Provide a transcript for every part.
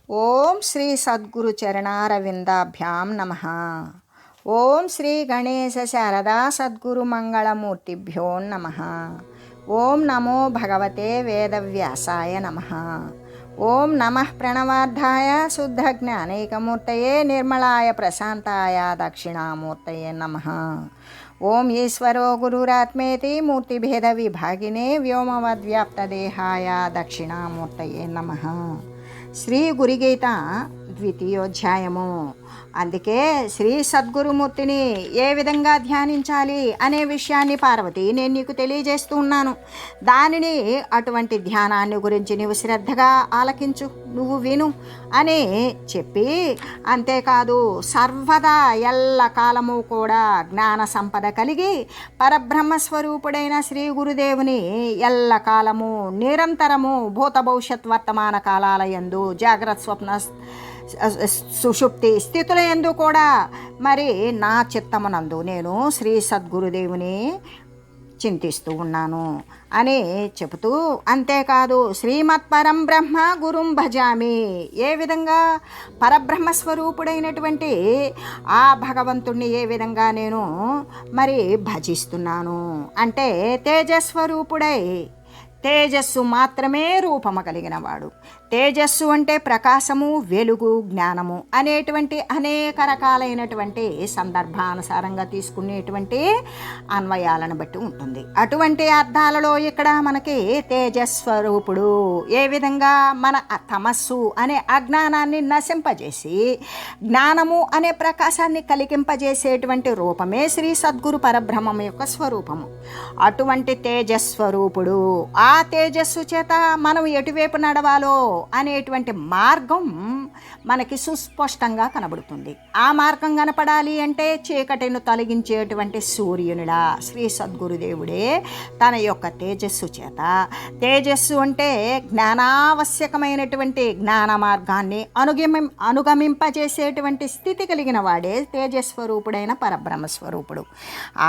ఓం శ్రీ సద్గురు చరణారవిందాభ్యాం నమః. ఓం శ్రీ గణేశ శారదా సద్గురు మంగళమూర్తిభ్యో నమః. ఓం నమో భగవతే వేదవ్యాసాయ నమః. ఓం నమః ప్రణవార్థాయ శుద్ధ జ్ఞానైకమూర్తయే నిర్మలాయ ప్రశాంతాయ దక్షిణామూర్తయే నమః. ఓం ఈశ్వరో గురురాత్మేతి మూర్తిభేద విభాగినే వ్యోమవద్వ్యాప్తదేహాయ దక్షిణామూర్తయే నమః. శ్రీ గురుగీత ద్వితీయోధ్యాయము. అందుకే శ్రీ సద్గురుమూర్తిని ఏ విధంగా ధ్యానించాలి అనే విషయాన్ని పార్వతి నేను నీకు తెలియజేస్తూ ఉన్నాను. దానిని అటువంటి ధ్యానాన్ని గురించి నువ్వు శ్రద్ధగా ఆలకించు, నువ్వు విను అని చెప్పి, అంతేకాదు సర్వదా ఎల్ల కాలము కూడా జ్ఞాన సంపద కలిగి పరబ్రహ్మస్వరూపుడైన శ్రీ గురుదేవుని ఎల్ల కాలము నిరంతరము భూత భవిష్యత్ వర్తమాన కాలాల యందు జాగ్రత్త స్వప్న సుషుప్తి స్థితుల యందు కూడా మరి నా చిత్తమునందు నేను శ్రీ సద్గురుదేవుని చింతిస్తూ ఉన్నాను అని చెబుతూ, అంతేకాదు శ్రీమత్ పరం బ్రహ్మ గురుం భజామి, ఏ విధంగా పరబ్రహ్మస్వరూపుడైనటువంటి ఆ భగవంతుణ్ణి ఏ విధంగా నేను మరి భజిస్తున్నాను అంటే, తేజస్వరూపుడై తేజస్సు మాత్రమే రూపము కలిగినవాడు. తేజస్సు అంటే ప్రకాశము, వెలుగు, జ్ఞానము అనేటువంటి అనేక రకాలైనటువంటి సందర్భానుసారంగా తీసుకునేటువంటి అన్వయాలను బట్టి ఉంటుంది. అటువంటి అర్థాలలో ఇక్కడ మనకి తేజస్వరూపుడు ఏ విధంగా మన తమస్సు అనే అజ్ఞానాన్ని నశింపజేసి జ్ఞానము అనే ప్రకాశాన్ని కలిగింపజేసేటువంటి రూపమే శ్రీ సద్గురు పరబ్రహ్మం యొక్క స్వరూపము. అటువంటి తేజస్వరూపుడు, ఆ తేజస్సు చేత మనం ఎటువైపు నడవాలో అనేటువంటి మార్గం మనకి సుస్పష్టంగా కనబడుతుంది. ఆ మార్గం కనపడాలి అంటే చీకటిని తొలగించేటువంటి సూర్యునిలా శ్రీ సద్గురుదేవుడే తన యొక్క తేజస్సు చేత, తేజస్సు అంటే జ్ఞానావశ్యకమైనటువంటి జ్ఞాన మార్గాన్ని అనుగమింపజేసేటువంటి స్థితి కలిగిన వాడే తేజస్వరూపుడైన పరబ్రహ్మస్వరూపుడు.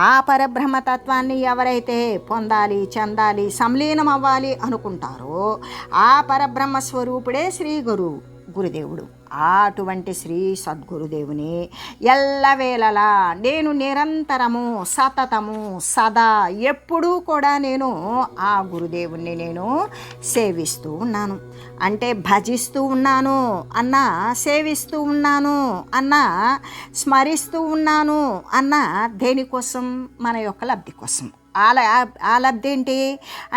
ఆ పరబ్రహ్మతత్వాన్ని ఎవరైతే పొందాలి, చెందాలి, సంలీనం అవ్వాలి అనుకుంటారో ఆ పరబ్రహ్మస్వరూపుడే శ్రీ గురుదేవుడు. అటువంటి శ్రీ సద్గురుదేవుని ఎల్లవేళలా నేను నిరంతరము, సతతము, సదా ఎప్పుడూ కూడా నేను ఆ గురుదేవుణ్ణి నేను సేవిస్తూ ఉన్నాను. అంటే భజిస్తూ ఉన్నాను అన్నా, సేవిస్తూ ఉన్నాను అన్నా, స్మరిస్తూ ఉన్నాను అన్నా దేనికోసం? మన యొక్క లబ్ధి కోసం. ఆ లబ్ధి ఏంటి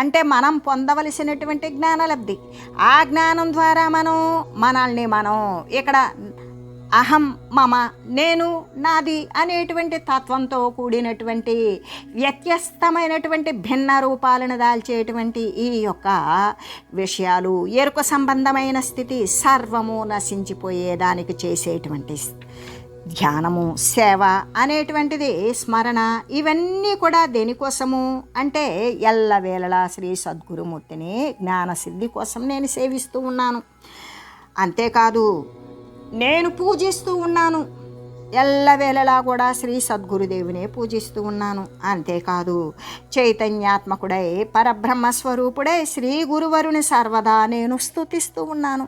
అంటే మనం పొందవలసినటువంటి జ్ఞానలబ్ధి. ఆ జ్ఞానం ద్వారా మనల్ని మనం ఇక్కడ అహం, మమ, నేను, నాది అనేటువంటి తత్వంతో కూడినటువంటి వ్యత్యస్తమైనటువంటి భిన్న రూపాలను దాల్చేటువంటి ఈ యొక్క విషయాలు, ఎరుక సంబంధమైన స్థితి సర్వము నశించిపోయేదానికి చేసేటువంటి ధ్యానము, సేవ అనేటువంటిది, స్మరణ, ఇవన్నీ కూడా దేనికోసము అంటే ఎల్లవేళలా శ్రీ సద్గురుమూర్తిని జ్ఞానసిద్ధి కోసం నేను సేవిస్తూ ఉన్నాను. అంతేకాదు నేను పూజిస్తూ ఉన్నాను, ఎల్లవేళలా కూడా శ్రీ సద్గురుదేవునే పూజిస్తూ ఉన్నాను. అంతేకాదు చైతన్యాత్మకుడై పరబ్రహ్మస్వరూపుడై శ్రీ గురువరుని సర్వదా నేను స్తుతిస్తూ ఉన్నాను.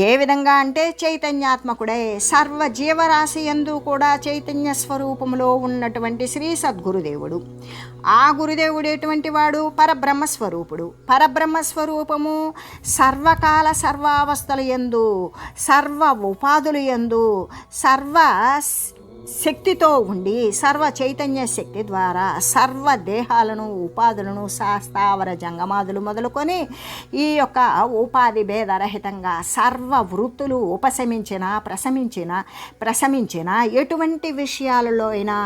ఏ విధంగా అంటే చైతన్యాత్మకుడై సర్వ జీవరాశి యందు కూడా చైతన్య స్వరూపంలో ఉన్నటువంటి శ్రీ సద్గురుదేవుడు. ఆ గురుదేవుడు ఎటువంటి వాడు? పరబ్రహ్మస్వరూపుడు. పరబ్రహ్మస్వరూపము సర్వకాల సర్వావస్థల యందు, సర్వ ఉపాధుల యందు, సర్వ శక్తితో ఉండి, సర్వ చైతన్య శక్తి ద్వారా సర్వ దేహాలను, ఉపాధులను, స్థావర జంగమాదులు మొదలుకొని ఈ యొక్క ఉపాధి భేదరహితంగా సర్వ వృత్తులు ప్రశమించిన ఎటువంటి విషయాలలో అయినా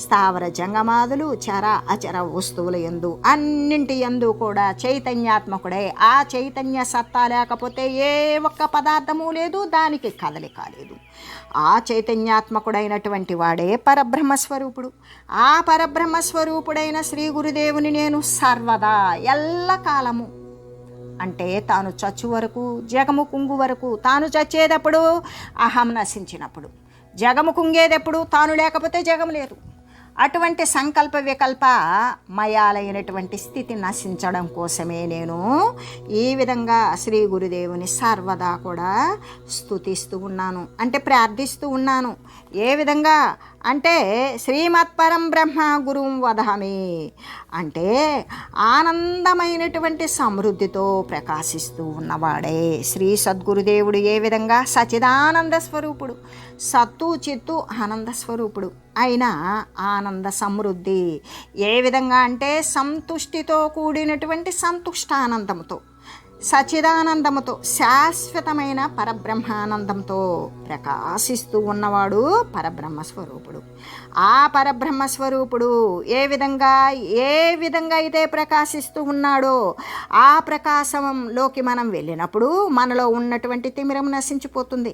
స్థావర జంగమాదులు, చర అచర వస్తువుల యందు అన్నింటి యందు కూడా చైతన్యాత్మకుడై, ఆ చైతన్య సత్తా లేకపోతే ఏ ఒక్క పదార్థము లేదు, దానికి కదలిక లేదు. ఆ చైతన్యాత్మకుడైనటువంటి వాడే పరబ్రహ్మస్వరూపుడు. ఆ పరబ్రహ్మస్వరూపుడైన శ్రీ గురుదేవుని నేను సర్వదా ఎల్లకాలము అంటే తాను చచ్చు వరకు, జగము కుంగు వరకు, తాను చచ్చేటప్పుడు అహం నశించినప్పుడు, జగము కుంగేటప్పుడు తాను లేకపోతే జగము లేదు. అటువంటి సంకల్ప వికల్ప మయాలైనటువంటి స్థితి నశించడం కోసమే నేను ఈ విధంగా శ్రీ గురుదేవుని సర్వదా కూడా స్తుతిస్తూ ఉన్నాను, అంటే ప్రార్థిస్తూ ఉన్నాను. ఏ విధంగా అంటే శ్రీమత్పరం బ్రహ్మ గురుం వదామి, అంటే ఆనందమైనటువంటి సమృద్ధితో ప్రకాశిస్తూ ఉన్నవాడే శ్రీ సద్గురుదేవుడు. ఏ విధంగా సచిదానంద స్వరూపుడు, సత్తు చిత్తు ఆనంద స్వరూపుడు అయిన ఆనంద సమృద్ధి. ఏ విధంగా అంటే సంతుష్టితో కూడినటువంటి సంతుష్టానందముతో, సచిదానందముతో, శాశ్వతమైన పరబ్రహ్మానందంతో ప్రకాశిస్తూ ఉన్నవాడు పరబ్రహ్మ స్వరూపుడు. ఆ పరబ్రహ్మ స్వరూపుడు ఏ విధంగా అయితే ప్రకాశిస్తూ ఉన్నాడో ఆ ప్రకాశంలోకి మనం వెళ్ళినప్పుడు మనలో ఉన్నటువంటి తిమిరం నశించిపోతుంది.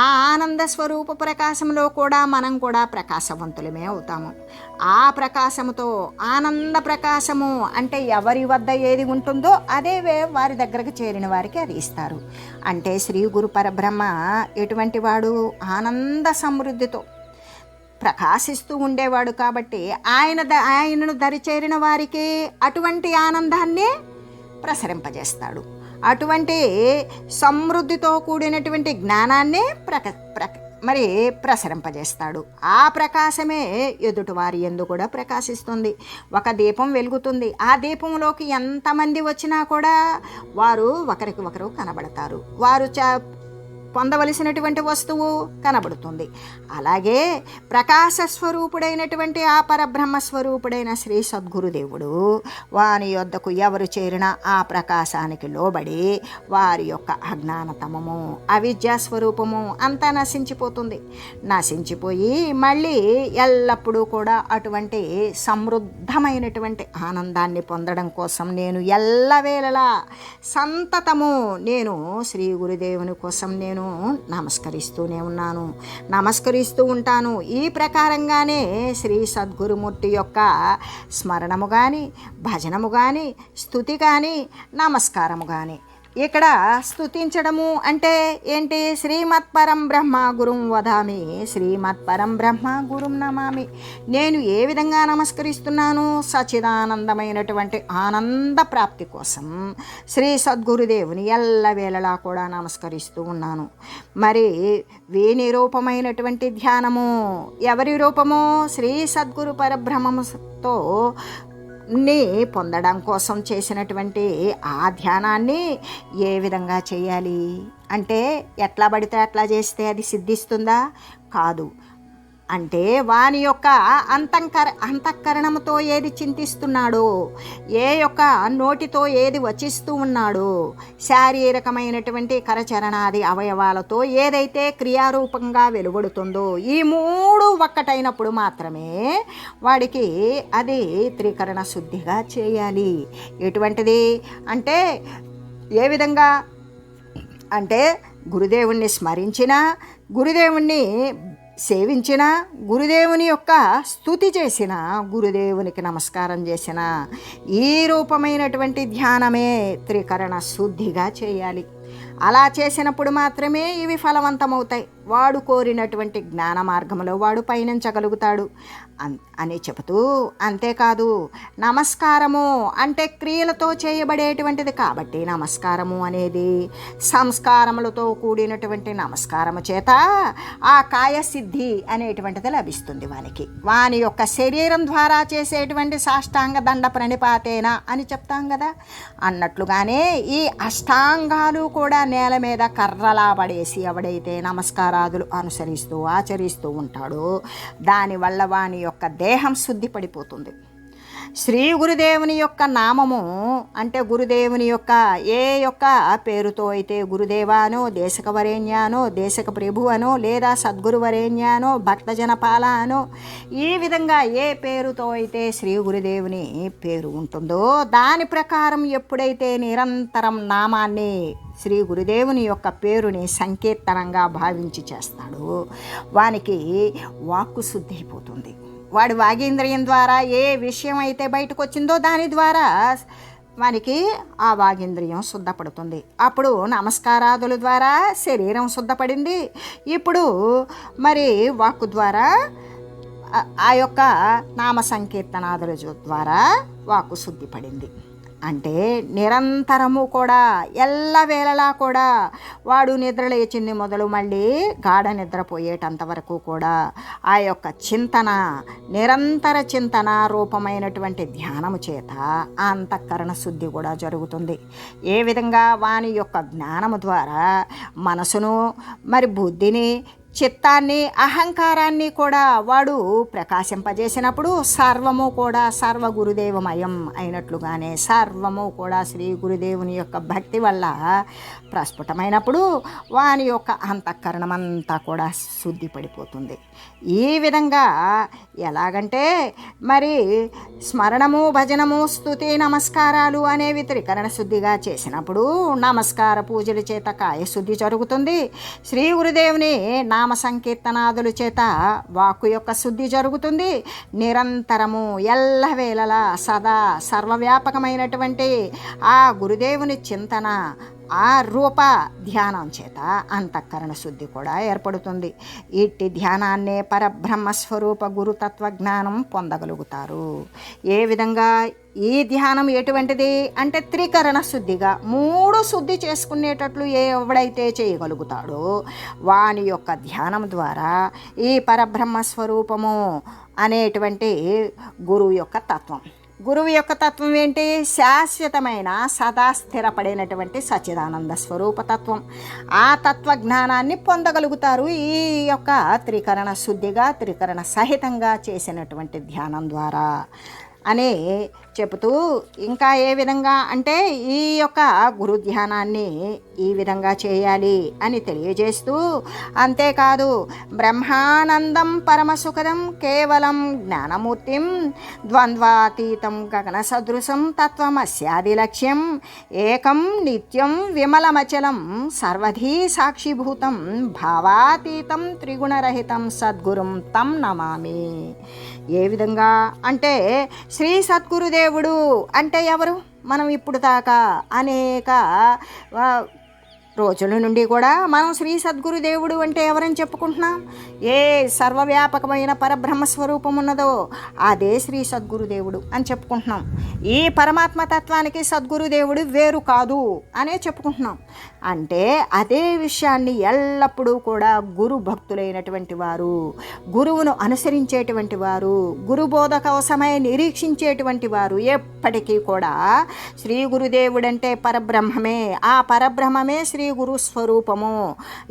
ఆ ఆనంద స్వరూప ప్రకాశంలో కూడా మనం కూడా ప్రకాశవంతులమే అవుతాము. ఆ ప్రకాశముతో, ఆనంద ప్రకాశము అంటే ఎవరి వద్ద ఏది ఉంటుందో అదే వారి దగ్గరకు చేరిన వారికి అది ఇస్తారు. అంటే శ్రీ గురు పరబ్రహ్మ ఎటువంటి వాడు? ఆనంద సమృద్ధితో ప్రకాశిస్తూ ఉండేవాడు. కాబట్టి ఆయనను దరిచేరిన వారికి అటువంటి ఆనందాన్ని ప్రసరింపజేస్తాడు. అటువంటి సమృద్ధితో కూడినటువంటి జ్ఞానాన్ని మరి ప్రసరింపజేస్తాడు. ఆ ప్రకాశమే ఎదుటివారి యందు కూడా ప్రకాశిస్తుంది. ఒక దీపం వెలుగుతుంది. ఆ దీపంలోకి ఎంతమంది వచ్చినా కూడా వారు ఒకరికి ఒకరు కనబడతారు. వారు పొందవలసినటువంటి వస్తువు కనబడుతుంది. అలాగే ప్రకాశ స్వరూపుడైనటువంటి ఆ పరబ్రహ్మ స్వరూపుడైన శ్రీ సద్గురుదేవుడు వాని యొద్దకు ఎవరు చేరినా ఆ ప్రకాశానికి లోబడి వారి యొక్క అజ్ఞానతమము, అవిద్యా స్వరూపము అంతా నశించిపోతుంది. నశించిపోయి మళ్ళీ ఎల్లప్పుడూ కూడా అటువంటి సమృద్ధమైనటువంటి ఆనందాన్ని పొందడం కోసం నేను ఎల్లవేళలా సంతతము నేను శ్రీ గురుదేవుని కోసం నేను నమస్కరిస్తూనే ఉన్నాను, నమస్కరిస్తూ ఉంటాను. ఈ ప్రకారంగానే శ్రీ సద్గురుమూర్తి యొక్క స్మరణము కానీ, భజనము కానీ, స్తుతి కానీ, నమస్కారము కానీ. ఇక్కడ స్తుతించడము అంటే ఏంటి? శ్రీమత్పరం బ్రహ్మ గురుం వదామి, శ్రీమత్పరం బ్రహ్మ గురుం నమామి. నేను ఏ విధంగా నమస్కరిస్తున్నాను? సచిదానందమైనటువంటి ఆనంద ప్రాప్తి కోసం శ్రీ సద్గురుదేవుని ఎల్లవేళలా కూడా నమస్కరిస్తూ ఉన్నాను. మరి వీని రూపమైనటువంటి ధ్యానము ఎవరి రూపము? శ్రీ సద్గురు పరబ్రహ్మముతో పొందడం కోసం చేసినటువంటి ఆ ధ్యానాన్ని ఏ విధంగా చేయాలి అంటే ఎట్లా పడితే అట్లా చేస్తే అది సిద్ధిస్తుందా? కాదు. అంటే వాని యొక్క అంతఃకరణముతో ఏది చింతిస్తున్నాడో, ఏ యొక్క నోటితో ఏది వచిస్తూ ఉన్నాడో, శారీరకమైనటువంటి కరచరణాది అవయవాలతో ఏదైతే క్రియారూపంగా వెలువడుతుందో, ఈ మూడు ఒక్కటైనప్పుడు మాత్రమే వాడికి అది త్రికరణ శుద్ధిగా చేయాలి. ఎటువంటిది అంటే ఏ విధంగా అంటే గురుదేవుణ్ణి స్మరించిన, గురుదేవుణ్ణి సేవించిన, గురుదేవుని యొక్క స్తుతి చేసిన, గురుదేవునికి నమస్కారం చేసిన ఈ రూపమైనటువంటి ధ్యానమే త్రికరణ శుద్ధిగా చేయాలి. అలా చేసినప్పుడు మాత్రమే ఇవి ఫలవంతమవుతాయి. వాడు కోరినటువంటి జ్ఞాన మార్గంలో వాడు పయనించగలుగుతాడు అని చెబుతూ, అంతేకాదు నమస్కారము అంటే క్రియలతో చేయబడేటువంటిది కాబట్టి నమస్కారము అనేది సంస్కారములతో కూడినటువంటి నమస్కారము చేత ఆ కాయసిద్ధి అనేటువంటిది లభిస్తుంది వానికి. వాని యొక్క శరీరం ద్వారా చేసేటువంటి సాష్టాంగ దండ ప్రణిపాతేన అని చెప్తాం కదా, అన్నట్లుగానే ఈ అష్టాంగాలు కూడా నేల మీద కర్రలా పడేసి ఎవడైతే నమస్కారాదులు అనుసరిస్తూ ఆచరిస్తూ ఉంటాడో దానివల్ల వాని యొక్క దేహం శుద్ధి పడిపోతుంది. శ్రీ గురుదేవుని యొక్క నామము అంటే గురుదేవుని యొక్క ఏ యొక్క పేరుతో అయితే గురుదేవానో, దేశక వరేణ్యానో, దేశక ప్రభు అనో, లేదా సద్గురు వరేణ్యానో, భక్తజనపాల అనో, ఈ విధంగా ఏ పేరుతో అయితే శ్రీ గురుదేవుని పేరు ఉంటుందో దాని ప్రకారం ఎప్పుడైతే నిరంతరం నామాన్ని, శ్రీ గురుదేవుని యొక్క పేరుని సంకీర్తనంగా భావించి చేస్తాడో వానికి వాక్కు శుద్ధి అయిపోతుంది. వాడి వాగేంద్రియం ద్వారా ఏ విషయం అయితే బయటకు వచ్చిందో దాని ద్వారా వానికి ఆ వాగేంద్రియం శుద్ధపడుతుంది. అప్పుడు నమస్కారాదుల ద్వారా శరీరం శుద్ధపడింది. ఇప్పుడు మరి వాక్కు ద్వారా ఆ యొక్క నామ సంకీర్తనాదుల ద్వారా వాక్కు శుద్ధి పడింది. అంటే నిరంతరము కూడా ఎల్లవేళలా కూడా వాడు నిద్ర లేచింది మొదలు మళ్ళీ గాఢ నిద్రపోయేటంత వరకు కూడా ఆ యొక్క చింతన, నిరంతర చింతన రూపమైనటువంటి ధ్యానము చేత ఆ అంతఃకరణ శుద్ధి కూడా జరుగుతుంది. ఏ విధంగా వాని యొక్క జ్ఞానము ద్వారా మనసును, మరి బుద్ధిని, చిత్తాన్ని, అహంకారాన్ని కూడా వాడు ప్రకాశింపజేసినప్పుడు సర్వము కూడా సర్వ గురుదేవమయం అయినట్లుగానే సర్వము కూడా శ్రీ గురుదేవుని యొక్క భక్తి వల్ల ప్రస్ఫుటమైనప్పుడు వాని యొక్క అంతఃకరణమంతా కూడా శుద్ధి పడిపోతుంది. ఈ విధంగా ఎలాగంటే మరి స్మరణము, భజనము, స్తుతి, నమస్కారాలు అనేవి త్రికరణ శుద్ధిగా చేసినప్పుడు నమస్కార పూజల చేత కాయశుద్ధి జరుగుతుంది. శ్రీ గురుదేవుని నామ సంకీర్తనాదుల చేత వాక్కు యొక్క శుద్ధి జరుగుతుంది. నిరంతరము ఎల్లవేళలా సదా సర్వవ్యాపకమైనటువంటి ఆ గురుదేవుని చింతన, ఆ రూప ధ్యానం చేత అంతఃకరణ శుద్ధి కూడా ఏర్పడుతుంది. ఇట్టి ధ్యానాన్నే పరబ్రహ్మస్వరూప గురుతత్వ జ్ఞానం పొందగలుగుతారు. ఏ విధంగా ఈ ధ్యానం ఎటువంటిది అంటే త్రికరణ శుద్ధిగా 3 శుద్ధి చేసుకునేటట్లు ఎవడైతే చేయగలుగుతాడో వాని యొక్క ధ్యానం ద్వారా ఈ పరబ్రహ్మస్వరూపము అనేటువంటి గురువు యొక్క తత్వం, గురువు యొక్క తత్వం ఏంటి? శాశ్వతమైన సదా స్థిరపడినటువంటి సచ్చిదానంద స్వరూపతత్వం. ఆ తత్వజ్ఞానాన్ని పొందగలుగుతారు ఈ యొక్క త్రికరణ శుద్ధిగా, త్రికరణ సహితంగా చేసినటువంటి ధ్యానం ద్వారా అని చెబుతూ, ఇంకా ఏ విధంగా అంటే ఈ యొక్క గురు ధ్యానాన్ని ఈ విధంగా చేయాలి అని తెలియజేస్తూ, అంతేకాదు బ్రహ్మానందం పరమసుఖదం కేవలం జ్ఞానమూర్తిం ద్వంద్వాతీతం గగన సదృశం తత్వమస్యాది లక్ష్యం ఏకం నిత్యం విమలమచలం సర్వధీ సాక్షిభూతం భావాతీతం త్రిగుణరహితం సద్గురుం తం నమామి. ఏ విధంగా అంటే శ్రీ సద్గురుదేవుడు అంటే ఎవరు? మనం ఇప్పుడు దాకా అనేక రోజుల నుండి కూడా మనం శ్రీ సద్గురుదేవుడు అంటే ఎవరని చెప్పుకుంటున్నాం? ఏ సర్వవ్యాపకమైన పరబ్రహ్మస్వరూపం ఉన్నదో అదే శ్రీ సద్గురుదేవుడు అని చెప్పుకుంటున్నాం. ఈ పరమాత్మ తత్వానికి సద్గురుదేవుడు వేరు కాదు అనే చెప్పుకుంటున్నాం. అంటే అదే విషయాన్ని ఎల్లప్పుడూ కూడా గురు భక్తులైనటువంటి వారు, గురువును అనుసరించేటువంటి వారు, గురుబోధ కోసమై నిరీక్షించేటువంటి వారు ఎప్పటికీ కూడా శ్రీ గురుదేవుడంటే పరబ్రహ్మమే, ఆ పరబ్రహ్మమే శ్రీ గురు స్వరూపము,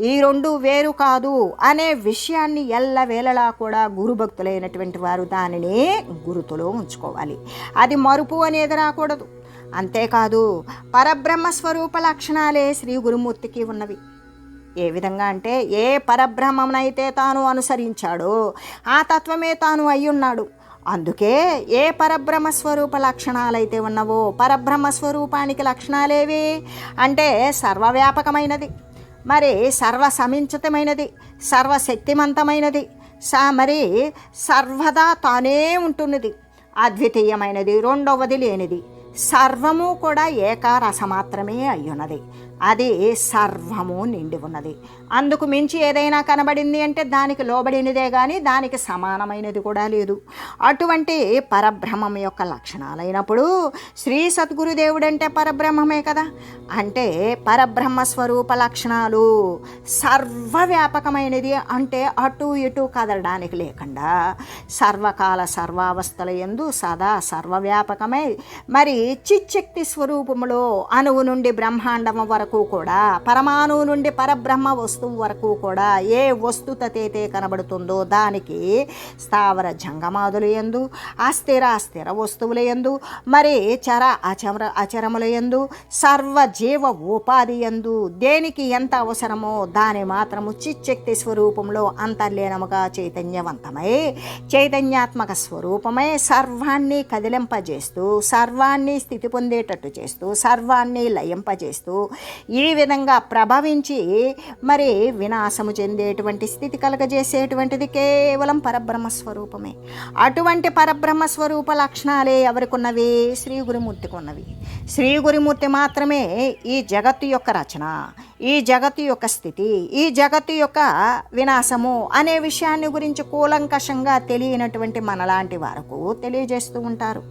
ఈ 2 వేరు కాదు అనే విషయాన్ని ఎల్లవేళలా కూడా గురుభక్తులైనటువంటి వారు దానిని గురుతులో ఉంచుకోవాలి. అది మరుపు అనేది రాకూడదు. అంతేకాదు పరబ్రహ్మ స్వరూప లక్షణాలే శ్రీ గురుమూర్తికి ఉన్నవి. ఏ విధంగా అంటే ఏ పరబ్రహ్మనైతే తాను అనుసరించాడో ఆ తత్వమే తాను అయ్యున్నాడు. అందుకే ఏ పరబ్రహ్మ స్వరూప లక్షణాలైతే ఉన్నవో, పరబ్రహ్మ స్వరూపానికి లక్షణాలేవి అంటే సర్వవ్యాపకమైనది, మరి సర్వసమించితమైనది, సర్వశక్తిమంతమైనది, మరి సర్వదా తానే ఉంటున్నది, అద్వితీయమైనది, రెండవది లేనిది, సర్వము కూడా ఏకారసమాత్రమే అయ్యున్నది, అది సర్వము నిండి ఉన్నది. అందుకు మించి ఏదైనా కనబడింది అంటే దానికి లోబడినదే కానీ దానికి సమానమైనది కూడా లేదు. అటువంటి పరబ్రహ్మం యొక్క లక్షణాలైనప్పుడు శ్రీ సద్గురుదేవుడు అంటే పరబ్రహ్మమే కదా. అంటే పరబ్రహ్మ స్వరూప లక్షణాలు సర్వవ్యాపకమైనది అంటే అటు ఇటు కదలడానికి లేకుండా సర్వకాల సర్వావస్థల యందు సదా సర్వవ్యాపకమై మరి చిచ్చక్తి స్వరూపములో అణువు నుండి బ్రహ్మాండము వరకు కూడా, పరమాణువు నుండి పరబ్రహ్మ వస్తువు వరకు కూడా ఏ వస్తుతైతే కనబడుతుందో దానికి స్థావర జంగమాదుల యందు, అస్థిర వస్తువుల యందు, మరి చర అచరముల యందు, సర్వజీవ ఉపాధి యందు దేనికి ఎంత అవసరమో దాని మాత్రము చిచ్చక్తి స్వరూపంలో అంతర్లీనముగా చైతన్యవంతమై చైతన్యాత్మక స్వరూపమై సర్వాన్ని కదిలింపజేస్తూ, సర్వాన్ని స్థితి పొందేటట్టు చేస్తూ, సర్వాన్ని లయింపజేస్తూ ఈ విధంగా ప్రభవించి మరి వినాశము చెందేటువంటి స్థితి కలగజేసేటువంటిది కేవలం పరబ్రహ్మ స్వరూపమే. అటువంటి పరబ్రహ్మ స్వరూప లక్షణాలే ఎవరికి ఉన్నవి? శ్రీ గురుమూర్తికి ఉన్నవి. శ్రీ గురుమూర్తి మాత్రమే ఈ జగత్తు యొక్క రచన, ఈ జగత్తు యొక్క స్థితి, ఈ జగత్తు యొక్క వినాశము అనే విషయాన్ని గురించి కూలంకషంగా తెలియనటువంటి మనలాంటి వారికి తెలియజేస్తూ ఉంటారు.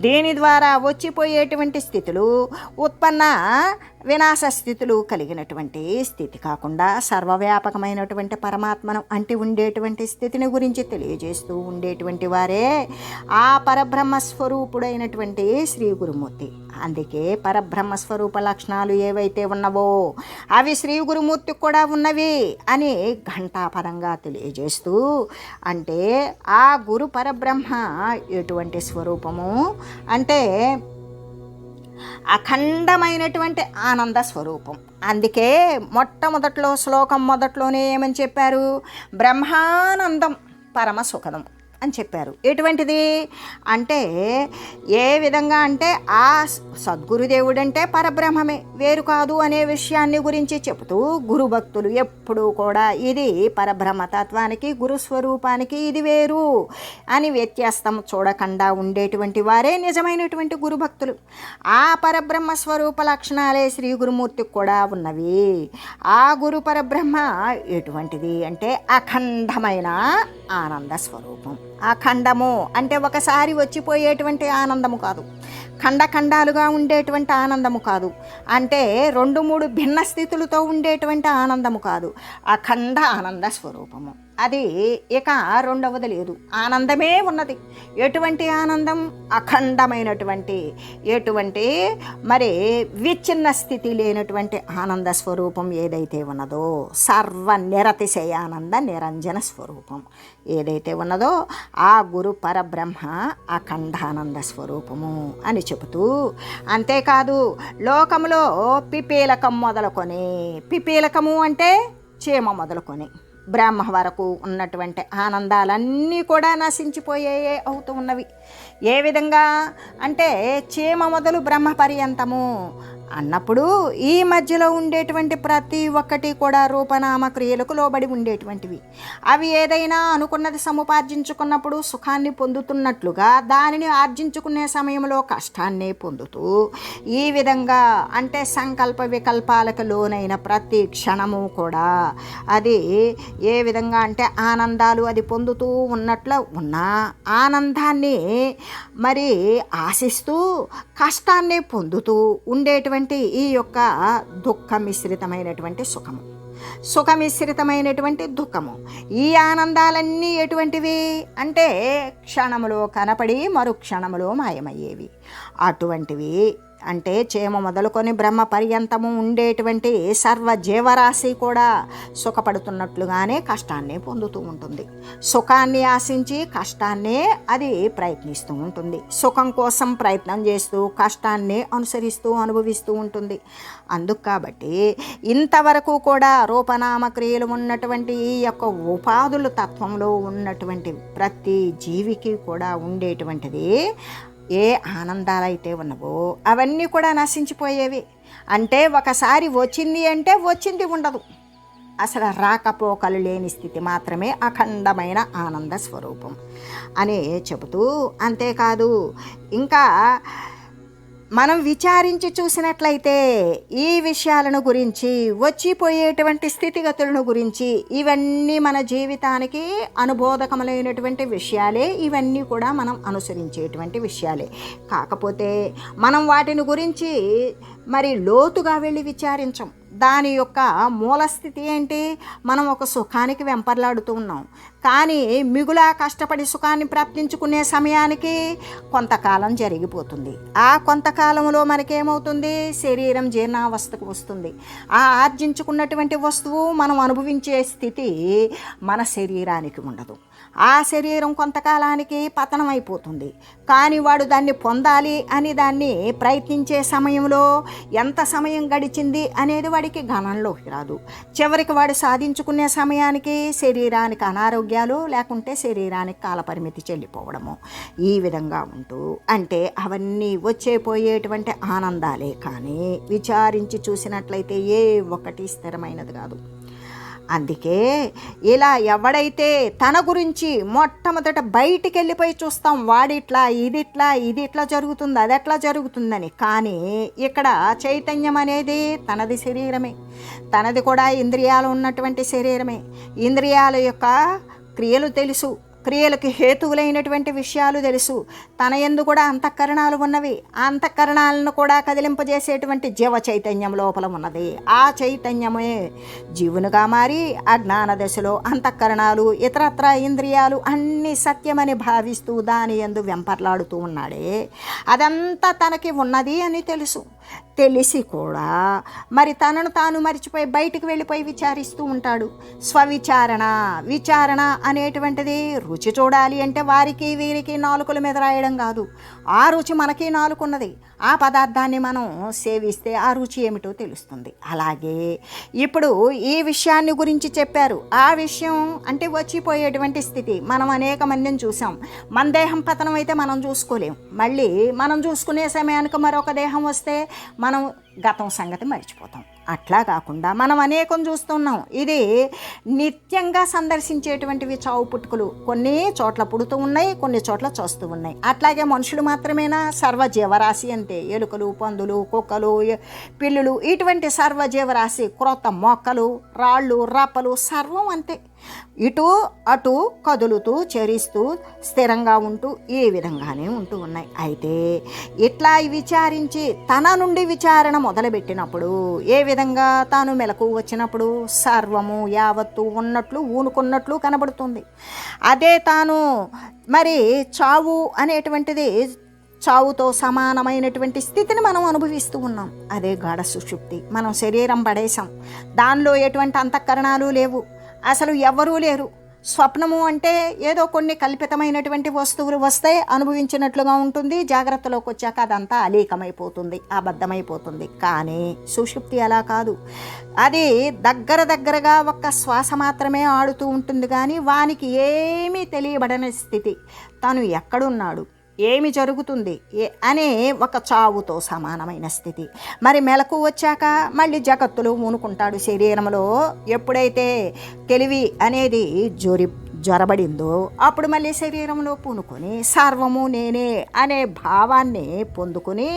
దీని ద్వారా వచ్చిపోయేటువంటి స్థితులు, ఉత్పన్న వినాశ స్థితులు కలిగినటువంటి స్థితి కాకుండా సర్వవ్యాపకమైనటువంటి పరమాత్మను అంటి ఉండేటువంటి స్థితిని గురించి తెలియజేస్తూ ఉండేటువంటి వారే ఆ పరబ్రహ్మ స్వరూపుడైనటువంటి శ్రీ గురుమూర్తి. అందుకే పరబ్రహ్మ స్వరూప లక్షణాలు ఏవైతే ఉన్నవో అవి శ్రీ గురుమూర్తికి కూడా ఉన్నవి అని ఘంటాపరంగా తెలియజేస్తూ, అంటే ఆ గురు పరబ్రహ్మ ఎటువంటి స్వరూపము అంటే అఖండమైనటువంటి ఆనంద స్వరూపం. అందుకే మొట్టమొదట్లో శ్లోకం మొదట్లోనే ఏమని చెప్పారు? బ్రహ్మానందం పరమ సుఖదం అని చెప్పారు. ఎటువంటిది అంటే ఏ విధంగా అంటే ఆ సద్గురుదేవుడు అంటే పరబ్రహ్మమే, వేరు కాదు అనే విషయాన్ని గురించి చెబుతూ గురు భక్తులు ఎప్పుడూ కూడా ఇది పరబ్రహ్మతత్వానికి గురుస్వరూపానికి ఇది వేరు అని వ్యత్యాసం చూడకుండా ఉండేటువంటి వారే నిజమైనటువంటి గురు భక్తులు. ఆ పరబ్రహ్మ స్వరూప లక్షణాలే శ్రీ గురుమూర్తికి కూడా ఉన్నవి. ఆ గురు పరబ్రహ్మ ఎటువంటిది అంటే అఖండమైన ఆనంద స్వరూపం. అఖండము అంటే ఒకసారి వచ్చిపోయేటువంటి ఆనందము కాదు, ఖండఖండాలుగా ఉండేటువంటి ఆనందము కాదు, అంటే 2-3 భిన్న స్థితులతో ఉండేటువంటి ఆనందము కాదు. అఖండ ఆనంద స్వరూపము. అది ఇక రెండవది లేదు, ఆనందమే ఉన్నది. ఎటువంటి ఆనందం? అఖండమైనటువంటి, ఎటువంటి మరి విచ్ఛిన్న స్థితి లేనటువంటి ఆనంద స్వరూపం ఏదైతే ఉన్నదో, సర్వ నిరతిశయానంద నిరంజన స్వరూపం ఏదైతే ఉన్నదో ఆ గురు పరబ్రహ్మ అఖండానంద స్వరూపము అని చెబుతూ, అంతేకాదు లోకములో పిపీలకం మొదలుకొని, పిపీలకము అంటే చీమ మొదలుకొని బ్రహ్మ వరకు ఉన్నటువంటి ఆనందాలన్నీ కూడా నశించిపోయే అవుతూ ఉన్నవి. ఏ విధంగా అంటే చీమ మొదలు బ్రహ్మ పర్యంతము అన్నప్పుడు ఈ మధ్యలో ఉండేటువంటి ప్రతి ఒక్కటి కూడా రూపనామ క్రియలకు లోబడి ఉండేటువంటివి. అవి ఏదైనా అనుకున్నది సముపార్జించుకున్నప్పుడు సుఖాన్ని పొందుతున్నట్లుగా దానిని ఆర్జించుకునే సమయంలో కష్టాన్ని పొందుతూ, ఈ విధంగా అంటే సంకల్ప వికల్పాలకు లోనైన ప్రతి క్షణము కూడా అది ఏ విధంగా అంటే ఆనందాలు అది పొందుతూ ఉన్నట్లు ఉన్న ఆనందాన్ని మరి ఆశిస్తూ కష్టాన్ని పొందుతూ ఉండేటువంటి ఈ యొక్క దుఃఖ మిశ్రితమైనటువంటి సుఖము, సుఖమిశ్రితమైనటువంటి దుఃఖము. ఈ ఆనందాలన్నీ ఎటువంటివి అంటే క్షణములో కనపడి మరు క్షణములో మాయమయ్యేవి. అటువంటివి అంటే చేమ మొదలుకొని బ్రహ్మ పర్యంతము ఉండేటువంటి సర్వ జీవరాశి కూడా సుఖపడుతున్నట్లుగానే కష్టాన్ని పొందుతూ ఉంటుంది. సుఖాన్ని ఆశించి కష్టాన్నే అది ప్రయత్నిస్తూ ఉంటుంది. సుఖం కోసం ప్రయత్నం చేస్తూ కష్టాన్ని అనుసరిస్తూ అనుభవిస్తూ ఉంటుంది. అందుకు కాబట్టి ఇంతవరకు కూడా రూపనామ క్రియలు ఉన్నటువంటి ఈ యొక్క ఉపాధుల తత్వంలో ఉన్నటువంటి ప్రతి జీవికి కూడా ఉండేటువంటిది ఏ ఆనందాలైతే ఉన్నవో అవన్నీ కూడా నశించిపోయేవి. అంటే ఒకసారి వచ్చింది అంటే వచ్చింది ఉండదు, అసలు రాకపోకలు లేని స్థితి మాత్రమే అఖండమైన ఆనంద స్వరూపం అని చెబుతూ, అంతేకాదు ఇంకా మనం విచారించి చూసినట్లయితే ఈ విషయాలను గురించి, వచ్చిపోయేటువంటి స్థితిగతులను గురించి, ఇవన్నీ మన జీవితానికి అనుబోధకములైనటువంటి విషయాలే. ఇవన్నీ కూడా మనం అనుసరించేటువంటి విషయాలే. కాకపోతే మనం వాటిని గురించి మరి లోతుగా వెళ్ళి విచారించం. దాని యొక్క మూలస్థితి ఏంటి? మనం ఒక సుఖానికి వెంపర్లాడుతూ ఉన్నాం, కానీ మిగులా కష్టపడి సుఖాన్ని ప్రాప్తించుకునే సమయానికి కొంతకాలం జరిగిపోతుంది. ఆ కొంతకాలంలో మనకేమవుతుంది? శరీరం జీర్ణావస్థకు వస్తుంది. ఆ ఆర్జించుకున్నటువంటి వస్తువు మనం అనుభవించే స్థితి మన శరీరానికి ఉండదు. ఆ శరీరం కొంతకాలానికి పతనం అయిపోతుంది. కానీ వాడు దాన్ని పొందాలి అని దాన్ని ప్రయత్నించే సమయంలో ఎంత సమయం గడిచింది అనేది వాడికి వాడికి గణంలోకి రాదు. చివరికి వాడు సాధించుకునే సమయానికి శరీరానికి అనారోగ్యాలు, లేకుంటే శరీరానికి కాలపరిమితి చెల్లిపోవడము, ఈ విధంగా ఉంటూ, అంటే అవన్నీ వచ్చేపోయేటువంటి ఆనందాలే. కానీ విచారించి చూసినట్లయితే ఏ ఒక్కటి స్థిరమైనది కాదు. అందుకే ఇలా ఎవడైతే తన గురించి మొట్టమొదట బయటికి వెళ్ళిపోయి చూస్తాం, వాడిట్లా ఇది ఇట్లా జరుగుతుంది, అది ఎట్లా జరుగుతుందని. కానీ ఇక్కడ చైతన్యం అనేది తనది శరీరమే, తనది కూడా ఇంద్రియాలు ఉన్నటువంటి శరీరమే. ఇంద్రియాల యొక్క క్రియలు తెలుసు, క్రియలకు హేతువులైనటువంటి విషయాలు తెలుసు. తన యందు కూడా అంతఃకరణాలు ఉన్నవి. ఆ అంతఃకరణాలను కూడా కదిలింపజేసేటువంటి జీవ చైతన్యం లోపల ఉన్నది. ఆ చైతన్యమే జీవునిగా మారి అజ్ఞాన దశలో అంతఃకరణాలు, ఇతరత్ర ఇంద్రియాలు అన్నీ సత్యమని భావిస్తూ దాని యందు వెంపర్లాడుతూ ఉన్నాడే. అదంతా తనకి ఉన్నది అని తెలుసు. తెలిసి కూడా మరి తనను తాను మరిచిపోయి బయటికి వెళ్ళిపోయి విచారిస్తూ ఉంటాడు. విచారణ అనేటువంటిది రుచి చూడాలి అంటే వారికి వీరికి నాలుకల మీద రాయడం కాదు. ఆ రుచి మనకి నాలుకున్నది. ఆ పదార్థాన్ని మనం సేవిస్తే ఆ రుచి ఏమిటో తెలుస్తుంది. అలాగే ఇప్పుడు ఈ విషయాన్ని గురించి చెప్పారు. ఆ విషయం అంటే వచ్చిపోయేటువంటి స్థితి. మనం అనేక మందిని చూసాం. మన దేహం పతనం అయితే మనం చూసుకోలేం. మళ్ళీ మనం చూసుకునే సమయానికి మరొక దేహం వస్తే మనం గతం సంగతి మర్చిపోతాం. అట్లా కాకుండా మనం అనేకం చూస్తున్నాం. ఇది నిత్యంగా సందర్శించేటువంటివి చావు పుట్టుకలు. కొన్ని చోట్ల పుడుతూ ఉన్నాయి, కొన్ని చోట్ల చూస్తూ ఉన్నాయి. అట్లాగే మనుషులు మాత్రమేనా? సర్వజీవరాశి అంతే. ఎలుకలు, పందులు, కుక్కలు, పిల్లులు, ఇటువంటి సర్వజీవరాశి, క్రొత్త మొక్కలు, రాళ్ళు, రప్పలు సర్వం అంతే. ఇటు అటు కదులుతూ చరిస్తూ స్థిరంగా ఉంటూ ఈ విధంగానే ఉంటూ ఉన్నాయి. అయితే ఇట్లా విచారించి తన నుండి విచారణ మొదలుపెట్టినప్పుడు, ఏ విధంగా తాను మెలకు వచ్చినప్పుడు సర్వము యావత్తు ఉన్నట్లు ఊనుకున్నట్లు కనబడుతుంది. అదే తాను మరి చావు అనేటువంటిది, చావుతో సమానమైనటువంటి స్థితిని మనం అనుభవిస్తూ ఉన్నాం. అదే గాఢ సుషుప్తి. మనం శరీరం పడేశాం, దానిలో ఎటువంటి అంతఃకరణాలు లేవు, అసలు ఎవ్వరూ లేరు. స్వప్నము అంటే ఏదో కొన్ని కల్పితమైనటువంటి వస్తువులు వస్తే అనుభవించినట్లుగా ఉంటుంది. జాగ్రత్తలోకి వచ్చాక అదంతా అలీకమైపోతుంది, అబద్ధమైపోతుంది. కానీ సుషుప్తి అలా కాదు. అది దగ్గరగా ఒక్క శ్వాస మాత్రమే ఆడుతూ ఉంటుంది. కానీ వానికి ఏమీ తెలియబడని స్థితి. తను ఎక్కడున్నాడు, ఏమి జరుగుతుంది అనే ఒక చావుతో సమానమైన స్థితి. మరి మెలకు వచ్చాక మళ్ళీ జగత్తులో ఊనుకుంటాడు. శరీరంలో ఎప్పుడైతే తెలివి అనేది జ్వరబడిందో అప్పుడు మళ్ళీ శరీరంలో పూనుకొని సర్వము నేనే అనే భావాన్ని పొందుకొని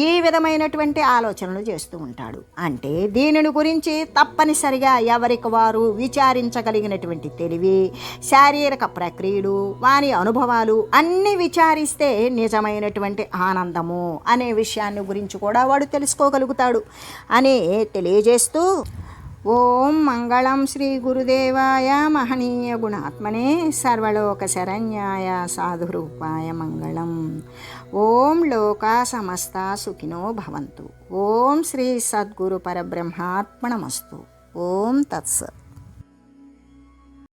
ఈ విధమైనటువంటి ఆలోచనలు చేస్తూ ఉంటాడు. అంటే దీనిని గురించి తప్పనిసరిగా ఎవరికి వారు విచారించగలిగినటువంటి తెలివి, శారీరక ప్రక్రియలు, వారి అనుభవాలు అన్నీ విచారిస్తే నిజమైనటువంటి ఆనందము అనే విషయాన్ని గురించి కూడా వాడు తెలుసుకోగలుగుతాడు అని తెలియజేస్తూ, ఓం మంగళం శ్రీ గురుదేవాయ మహనీయ గుణాత్మనే సర్వలోక శరణ్యాయ సాధురూపాయ మంగళం. ఓం లోకా సమస్త సుఖినో భవంతు. ఓం శ్రీ సద్గురు పరబ్రహ్మార్పణమస్తు. ఓం తత్సత్.